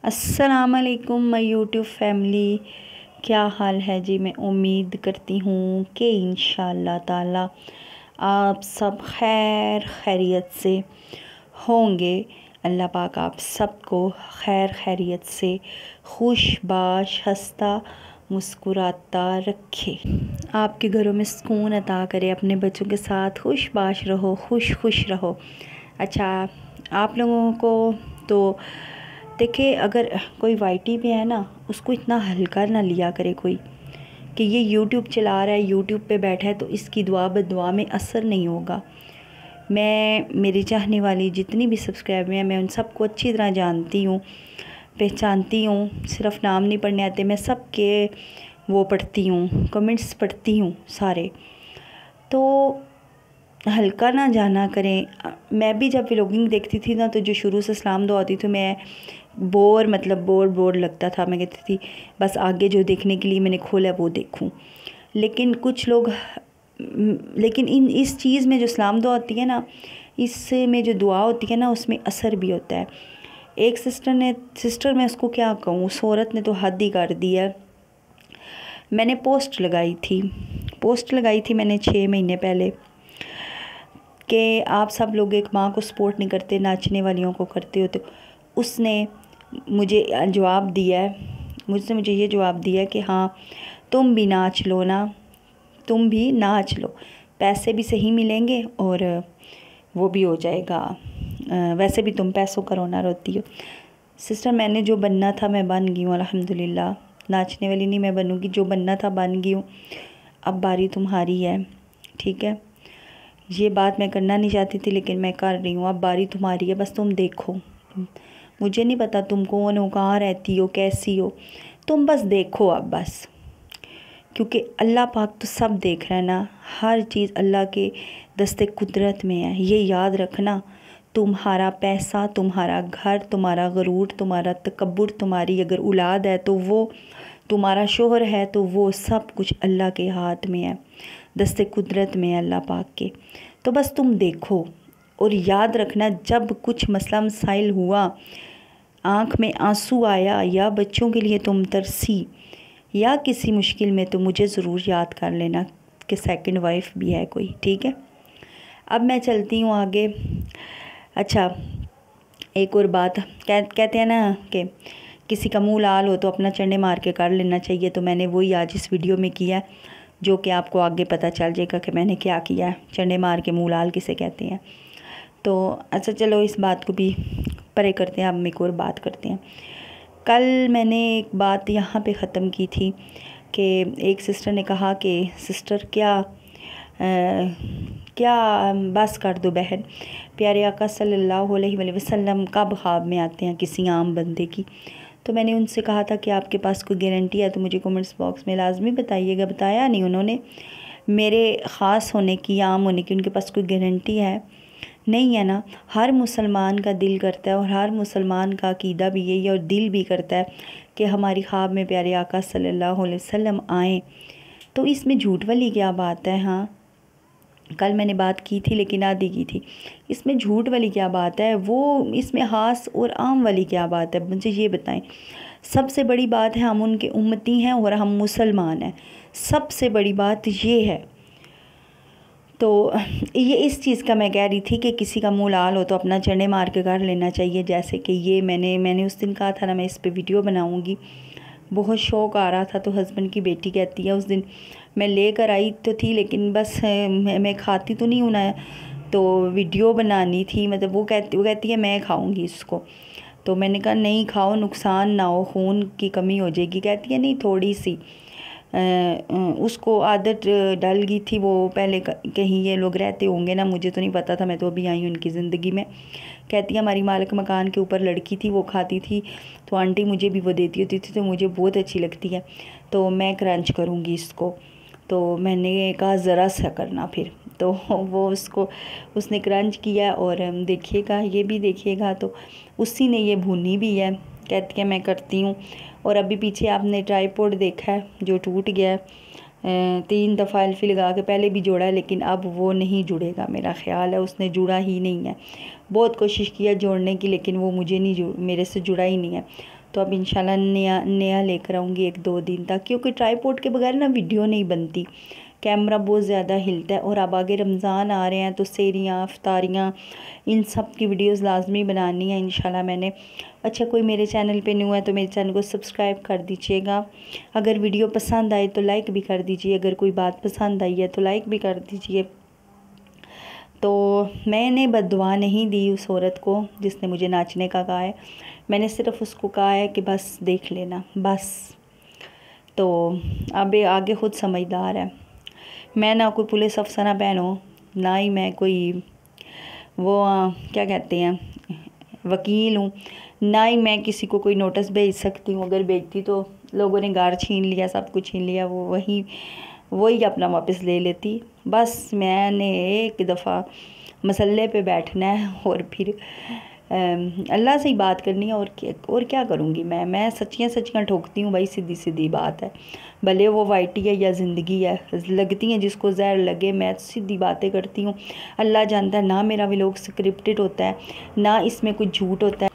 अस्सलाम वालेकुम my YouTube family. क्या हाल है जी। मैं उम्मीद करती हूँ कि इंशाअल्लाह ताला आप सब खैर खैरियत से होंगे। अल्लाह पाक आप सबको खैर खैरियत से खुशबाश हंसता मुस्कुराता रखे, आपके घरों में सुकून अता करे, अपने बच्चों के साथ खुशबाश रहो, खुश रहो। अच्छा, आप लोगों को तो देखिए, अगर कोई वाईटी पे है ना, उसको इतना हल्का ना लिया करे कोई कि ये यूट्यूब चला रहा है, यूट्यूब पे बैठा है तो इसकी दुआ बदुआ में असर नहीं होगा। मैं मेरी चाहने वाली जितनी भी सब्सक्राइबर हैं, मैं उन सबको अच्छी तरह जानती हूँ, पहचानती हूँ। सिर्फ नाम नहीं पढ़ने आते, मैं सबके वो पढ़ती हूँ, कमेंट्स पढ़ती हूँ सारे। तो हल्का ना जाना करें। मैं भी जब व्लॉगिंग देखती थी ना, तो जो शुरू से सलाम दुआ आती थी, मैं बोर लगता था। मैं कहती थी बस आगे जो देखने के लिए मैंने खोला वो देखूं। लेकिन कुछ लोग लेकिन इस चीज़ में जो सलाम दुआ होती है ना, इसमें जो दुआ होती है ना, उसमें असर भी होता है। एक सिस्टर मैं उसको क्या कहूँ, उस औरत ने तो हद ही कर दी है। मैंने पोस्ट लगाई थी मैंने 6 महीने पहले कि आप सब लोग एक माँ को सपोर्ट नहीं करते, नाचने वालियों को करते हो। तो उसने मुझे ये जवाब दिया कि हाँ, तुम भी नाच लो ना, तुम भी नाच लो, पैसे भी सही मिलेंगे और वो भी हो जाएगा। वैसे भी तुम पैसों का रोना रोती हो। सिस्टर, मैंने जो बनना था मैं बन गई हूँ अल्हम्दुलिल्लाह। नाचने वाली नहीं मैं बनूँगी, जो बनना था बन गई हूँ। अब बारी तुम्हारी है, ठीक है। ये बात मैं करना नहीं चाहती थी लेकिन मैं कर रही हूँ। अब बारी तुम्हारी है, बस तुम देखो। मुझे नहीं पता तुम कौन हो, कहाँ रहती हो, कैसी हो, तुम बस देखो अब बस। क्योंकि अल्लाह पाक तो सब देख रहा है ना, हर चीज़ अल्लाह के दस्ते कुदरत में है। ये याद रखना, तुम्हारा पैसा, तुम्हारा घर, तुम्हारा गरूर, तुम्हारा तकब्बुर, तुम्हारी अगर औलाद है तो वो, तुम्हारा शोहर है तो वो, सब कुछ अल्लाह के हाथ में है, दस्ते कुदरत में है अल्लाह पाक के। तो बस तुम देखो और याद रखना, जब कुछ मसला मसाइल हुआ, आँख में आंसू आया या बच्चों के लिए तुम तरसी या किसी मुश्किल में, तो मुझे ज़रूर याद कर लेना कि सेकंड वाइफ भी है कोई, ठीक है। अब मैं चलती हूँ आगे। अच्छा, एक और बात कहते हैं ना कि किसी का मुँह लाल हो तो अपना चंडे मार के कर लेना चाहिए। तो मैंने वही आज इस वीडियो में किया है, जो कि आपको आगे पता चल जाएगा कि मैंने क्या किया है। चंडे मार के मुँह लाल किसे कहते हैं। तो अच्छा, चलो इस बात को भी परे करते हैं, अब एक और बात करते हैं। कल मैंने एक बात यहाँ पे ख़त्म की थी कि एक सिस्टर ने कहा कि सिस्टर क्या बस कर दो बहन, प्यारे आका सल्लल्लाहु अलैहि वसल्लम कब ख्वाब में आते हैं किसी आम बंदे की। तो मैंने उनसे कहा था कि आपके पास कोई गारंटी है तो मुझे कमेंट्स बॉक्स में लाजमी बताइएगा। बताया नहीं उन्होंने। मेरे ख़ास होने की या आम होने की उनके पास कोई गारंटी है? नहीं है ना। हर मुसलमान का दिल करता है और हर मुसलमान का अकीदा भी यही है और दिल भी करता है कि हमारी ख्वाब में प्यारे आका सल्लल्लाहु अलैहि वसल्लम आएँ। तो इसमें झूठ वाली क्या बात है? हाँ, कल मैंने बात की थी लेकिन आधी की थी। इसमें झूठ वाली क्या बात है? वो इसमें ख़ास और आम वाली क्या बात है? मुझे ये बताएं। सबसे बड़ी बात है हम उनके उम्मती हैं और हम मुसलमान हैं, सबसे बड़ी बात ये है। तो ये इस चीज़ का मैं कह रही थी कि किसी का मुँह लाल हो तो अपना चने मार के कर लेना चाहिए। जैसे कि ये मैंने उस दिन कहा था ना, मैं इस पे वीडियो बनाऊंगी। बहुत शौक़ आ रहा था तो हस्बैंड की बेटी कहती है, उस दिन मैं लेकर आई तो थी लेकिन बस मैं खाती तो नहीं हूँ ना, तो वीडियो बनानी थी। मतलब वो कहती है मैं खाऊँगी इसको। तो मैंने कहा नहीं खाओ, नुकसान ना हो, खून की कमी हो जाएगी। कहती है नहीं, थोड़ी सी। उसको आदत डल गई थी। वो पहले कहीं ये लोग रहते होंगे ना, मुझे तो नहीं पता था, मैं तो अभी आई हूँ उनकी ज़िंदगी में। कहती है हमारी मालिक मकान के ऊपर लड़की थी, वो खाती थी तो आंटी मुझे भी वो देती होती थी, तो मुझे बहुत अच्छी लगती है, तो मैं क्रंच करूँगी इसको। तो मैंने कहा ज़रा सा करना फिर। तो वो उसने क्रंच किया और देखिएगा, ये भी देखिएगा। तो उसी ने ये भुनी भी है। कहती है मैं करती हूँ। और अभी पीछे आपने ट्राइपॉड देखा है जो टूट गया है, 3 दफ़ा एल्फी लगा के पहले भी जोड़ा है लेकिन अब वो नहीं जुड़ेगा, मेरा ख़्याल है उसने जुड़ा ही नहीं है। बहुत कोशिश किया जोड़ने की लेकिन वो मेरे से जुड़ा ही नहीं है। तो अब इंशाल्लाह नया लेकर आऊँगी 1-2 दिन तक, क्योंकि ट्राईपोड के बगैर ना वीडियो नहीं बनती, कैमरा बहुत ज़्यादा हिलता है। और अब आगे रमज़ान आ रहे हैं तो सेहरियाँ, इफ्तारियाँ, इन सब की वीडियोस लाजमी बनानी है इंशाल्लाह मैंने। अच्छा, कोई मेरे चैनल पे न्यू है तो मेरे चैनल को सब्सक्राइब कर दीजिएगा। अगर वीडियो पसंद आए तो लाइक भी कर दीजिए, अगर कोई बात पसंद आई है तो लाइक भी कर दीजिए। तो मैंने बद्दुआ नहीं दी उस औरत को जिसने मुझे नाचने का कहा है, मैंने सिर्फ़ उसको कहा है कि बस देख लेना बस। तो अब आगे ख़ुद समझदार है। मैं ना कोई पुलिस अफसर बहन हूँ, ना ही मैं कोई वो क्या कहते हैं वकील हूँ, ना ही मैं किसी को कोई नोटिस भेज सकती हूँ। अगर भेजती तो लोगों ने घर छीन लिया, सब कुछ छीन लिया, वो वही अपना वापस ले लेती। बस मैंने एक दफ़ा मसल्ले पे बैठना है और फिर अल्लाह से ही बात करनी है। और क्या करूँगी मैं सच्चियाँ ठोकती हूँ भाई, सीधी सीधी बात है। भले वो वाइटी है या ज़िंदगी है, लगती हैं जिसको जहर लगे, मैं सीधी बातें करती हूँ। अल्लाह जानता है ना मेरा व्लॉग स्क्रिप्टेड होता है, ना इसमें कुछ झूठ होता है।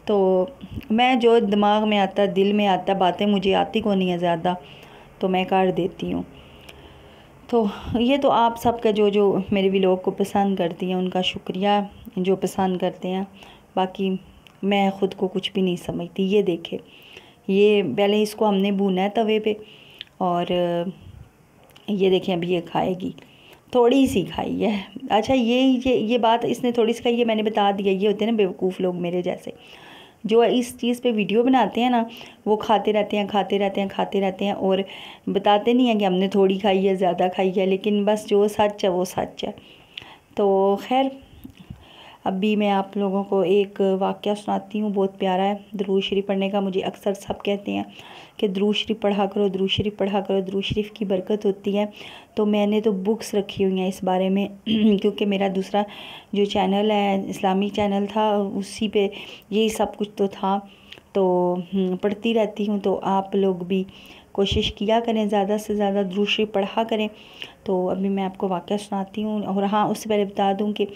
तो मैं जो दिमाग में आता, दिल में आता, बातें मुझे आती को नहीं है ज़्यादा, तो मैं कर देती हूँ। तो ये तो आप सबका जो मेरे व्लॉग को पसंद करती हैं उनका शुक्रिया, जो पसंद करते हैं। बाकी मैं ख़ुद को कुछ भी नहीं समझती। ये देखे, ये पहले इसको हमने भूना है तवे पे, और ये देखें अभी ये खाएगी, थोड़ी सी खाई है। अच्छा, ये बात इसने थोड़ी सी खाई है, मैंने बता दिया। ये होते हैं ना बेवकूफ़ लोग मेरे जैसे, जो इस चीज़ पे वीडियो बनाते हैं ना, वो खाते रहते हैं और बताते नहीं हैं कि हमने थोड़ी खाई है, ज़्यादा खाई है, लेकिन बस जो सच है वो सच है। तो खैर, अभी मैं आप लोगों को एक वाक़या सुनाती हूँ, बहुत प्यारा है। दुरूद शरीफ पढ़ने का मुझे अक्सर सब कहते हैं कि दुरूद शरीफ पढ़ा करो, दुरूद शरीफ पढ़ा करो, दुरूद शरीफ की बरकत होती है। तो मैंने तो बुक्स रखी हुई हैं इस बारे में क्योंकि मेरा दूसरा जो चैनल है, इस्लामी चैनल था, उसी पे यही सब कुछ तो था। तो पढ़ती रहती हूँ। तो आप लोग भी कोशिश किया करें, ज़्यादा से ज़्यादा दुरूद शरीफ पढ़ा करें। तो अभी मैं आपको वाक़या सुनाती हूँ। और हाँ, उससे पहले बता दूँ कि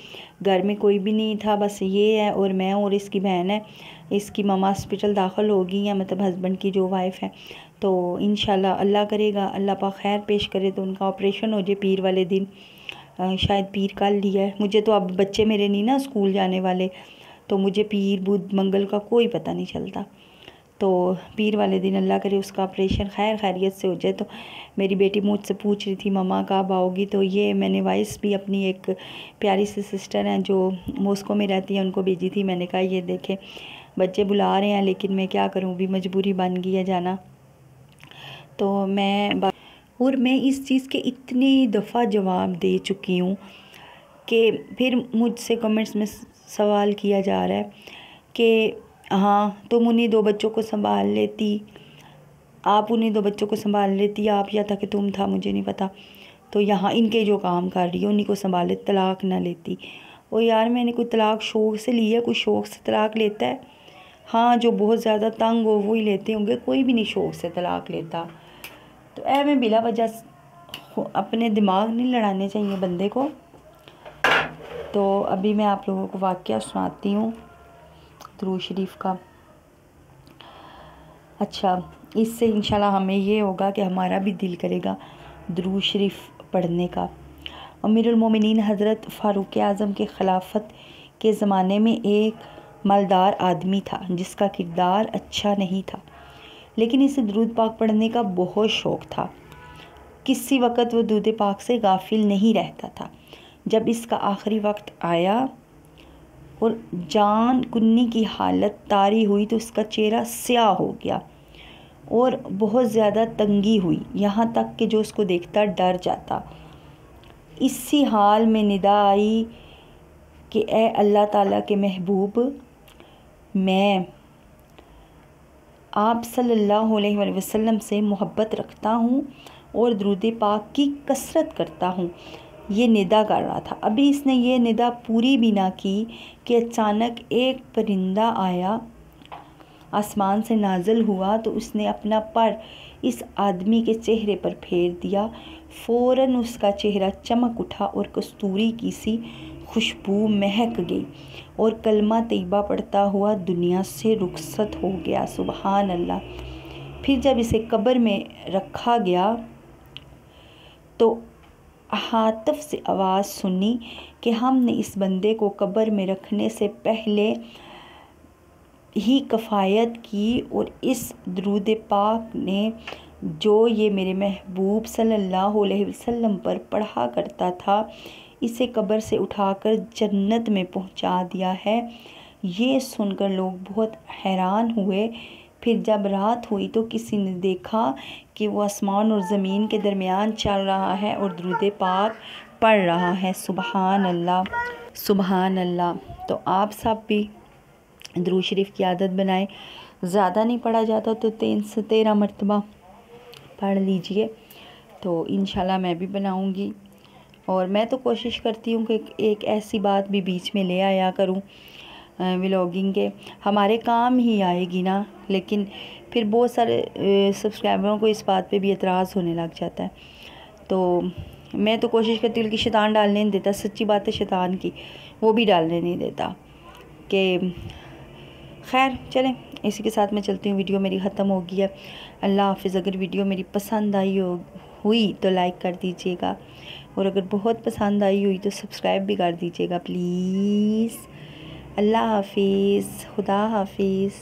घर में कोई भी नहीं था, बस ये है और मैं और इसकी बहन है। इसकी मम्मा हॉस्पिटल दाखिल हो गई हैं, मतलब हस्बैंड की जो वाइफ़ है। तो इंशाल्लाह अल्लाह करेगा, अल्लाह पाक खैर पेश करे तो उनका ऑपरेशन हो जाए पीर वाले दिन। शायद पीर कल ही है। मुझे तो अब बच्चे मेरे नहीं ना स्कूल जाने वाले, तो मुझे पीर बुध मंगल का कोई पता नहीं चलता। तो पीर वाले दिन अल्लाह करे उसका ऑपरेशन खैर खैरियत से हो जाए। तो मेरी बेटी मुझसे पूछ रही थी मम्मा कब आओगी, तो ये मैंने वॉइस भी अपनी एक प्यारी सी सिस्टर हैं जो मॉस्को में रहती है उनको भेजी थी। मैंने कहा ये देखे बच्चे बुला रहे हैं, लेकिन मैं क्या करूँ, भी मजबूरी बन गई है जाना। तो मैं इस चीज़ के इतनी दफ़ा जवाब दे चुकी हूँ कि फिर मुझसे कमेंट्स में सवाल किया जा रहा है कि हाँ तुम उन्हीं 2 बच्चों को संभाल लेती, आप उन्हीं 2 बच्चों को संभाल लेती, आप या था कि तुम था मुझे नहीं पता, तो यहाँ इनके जो काम कर रही है उन्हीं को संभाल ले, तलाक ना लेती। और यार मैंने कोई तलाक शौक़ से ली है? कोई शौक़ से तलाक लेता है? हाँ, जो बहुत ज़्यादा तंग हो वो ही लेते होंगे, कोई भी नहीं शौक़ से तलाक लेता। तो मैं बिला वजह अपने दिमाग नहीं लड़ाने चाहिए बंदे को। तो अभी मैं आप लोगों को वाक़या सुनाती हूँ दुरूद शरीफ का। अच्छा, इससे इंशाल्लाह हमें ये होगा कि हमारा भी दिल करेगा दुरूद शरीफ पढ़ने का। अमीरुल मोमिनीन हज़रत फ़ारूक आज़म के ख़िलाफ़त के ज़माने में एक मालदार आदमी था जिसका किरदार अच्छा नहीं था, लेकिन इसे दुरूद पाक पढ़ने का बहुत शौक़ था। किसी वक़्त वो दुरूद पाक से गाफिल नहीं रहता था। जब इसका आखिरी वक्त आया और जान कुन्नी की हालत तारी हुई तो उसका चेहरा स्याह हो गया और बहुत ज़्यादा तंगी हुई, यहाँ तक कि जो उसको देखता डर जाता। इसी हाल में निदा आई कि ए अल्लाह ताला के महबूब, मैं आप सल्लल्लाहु अलैहि वसल्लम से मोहब्बत रखता हूँ और दुरूद पाक की कसरत करता हूँ। ये निदा कर रहा था। अभी इसने ये निदा पूरी भी ना की कि अचानक एक परिंदा आया, आसमान से नाज़िल हुआ, तो उसने अपना पर इस आदमी के चेहरे पर फेर दिया। फ़ौरन उसका चेहरा चमक उठा और कस्तूरी की सी खुशबू महक गई और कलमा तैयबा पढ़ता हुआ दुनिया से रुखसत हो गया। सुबहान अल्लाह। फिर जब इसे कब्र में रखा गया तो हातिफ से आवाज़ सुनी कि हमने इस बंदे को कब्र में रखने से पहले ही कफ़ायत की और इस दरूद पाक ने जो ये मेरे महबूब सल्लल्लाहु अलैहि वसल्लम पर पढ़ा करता था इसे कब्र से उठाकर जन्नत में पहुंचा दिया है। ये सुनकर लोग बहुत हैरान हुए। फिर जब रात हुई तो किसी ने देखा कि वो आसमान और ज़मीन के दरमियान चल रहा है और दरूद पाक पढ़ रहा है। सुबहान अल्लाह, सुबहान अल्लाह। तो आप सब भी दुरूद शरीफ की आदत बनाएं। ज़्यादा नहीं पढ़ा जाता तो 3 से 13 मरतबा पढ़ लीजिए। तो इंशाल्लाह मैं भी बनाऊंगी और मैं तो कोशिश करती हूँ कि एक ऐसी बात भी बीच में ले आया करूँ व्लॉगिंग के, हमारे काम ही आएगी ना। लेकिन फिर बहुत सारे सब्सक्राइबरों को इस बात पे भी एतराज़ होने लग जाता है। तो मैं तो कोशिश करती हूँ कि शैतान डालने नहीं देता, सच्ची बात है शैतान की, वो भी डालने नहीं देता। कि खैर चलें, इसी के साथ मैं चलती हूँ। वीडियो मेरी ख़त्म हो गई है। अल्लाह हाफ़िज़। अगर वीडियो मेरी पसंद आई हुई तो लाइक कर दीजिएगा और अगर बहुत पसंद आई हुई तो सब्सक्राइब भी कर दीजिएगा प्लीज़। अल्लाह हाफ़िज़, खुदा हाफ़िज़।